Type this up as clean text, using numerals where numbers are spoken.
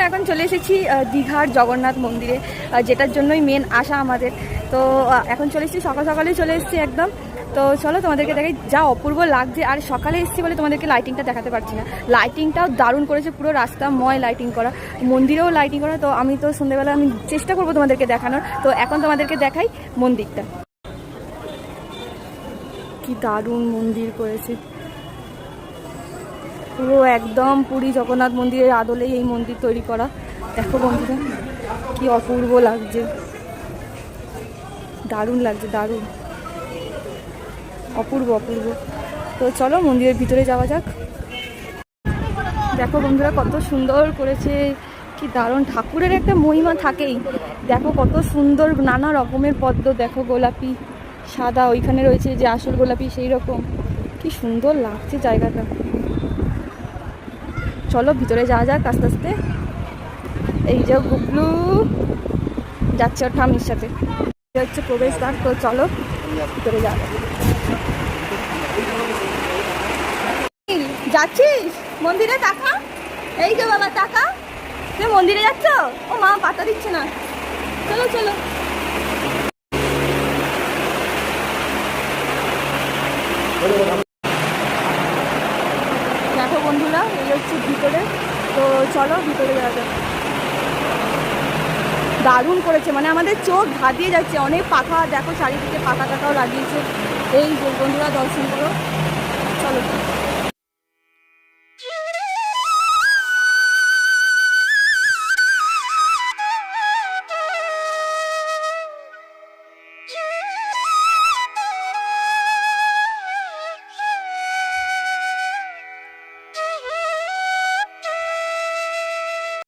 এখন চলে এসেছি দীঘার জগন্নাথ মন্দিরে, যেটার জন্যই মেন আসা আমাদের। তো এখন চলে এসেছি, সকাল সকালেই চলে এসেছি একদম। তো চলো তোমাদেরকে দেখাই, যা অপূর্ব লাগছে। আর সকালে এসেছি বলে তোমাদেরকে লাইটিংটা দেখাতে পারছি না। লাইটিংটাও দারুণ করেছে, পুরো রাস্তাময় লাইটিং করা, মন্দিরেও লাইটিং করা। তো আমি তো সন্ধ্যেবেলা আমি চেষ্টা করবো তোমাদেরকে দেখানোর। তো এখন তোমাদেরকে দেখাই মন্দিরটা, কি দারুণ মন্দির করেছে। পুরো একদম পুরী জগন্নাথ মন্দিরের আদলেই এই মন্দির তৈরি করা। দেখো বন্ধুরা, কি অপূর্ব লাগছে, দারুণ লাগছে, দারুণ, অপূর্ব অপূর্ব। তো চলো মন্দিরের ভিতরে যাওয়া যাক। দেখো বন্ধুরা, কত সুন্দর করেছে, কি দারুণ। ঠাকুরের একটা মহিমা থাকেই। দেখো কত সুন্দর, নানা রকমের পদ্ম, দেখো গোলাপি, সাদা, ওইখানে রয়েছে যে আসল গোলাপি সেই রকম। কি সুন্দর লাগছে জায়গাটা। চলো ভিতরে যাওয়া যাক আস্তে আস্তে। এই যে গুবলু যাচ্ছে ওর ঠাম্মির সাথে, হচ্ছে প্রবেশদ্বার। তো চলো ভিতরে যাওয়া যাক। যাচ্ছিস মন্দিরে? টাকা এই যে বাবা, টাকা। তুমি মন্দিরে যাচ্ছ? ও মা পাতা দিচ্ছে না। চলো চলো। দেখো বন্ধুরা, এই হচ্ছে ভিতরে। তো চলো ভিতরে যাওয়া যাক। দারুণ করেছে, মানে আমাদের চোখ ধাঁধিয়ে যাচ্ছে। অনেক পাখা, দেখো চারিদিকে পাখা টাকাও লাগিয়েছে। এই যে বন্ধুরা, দর্শন করো, চলো।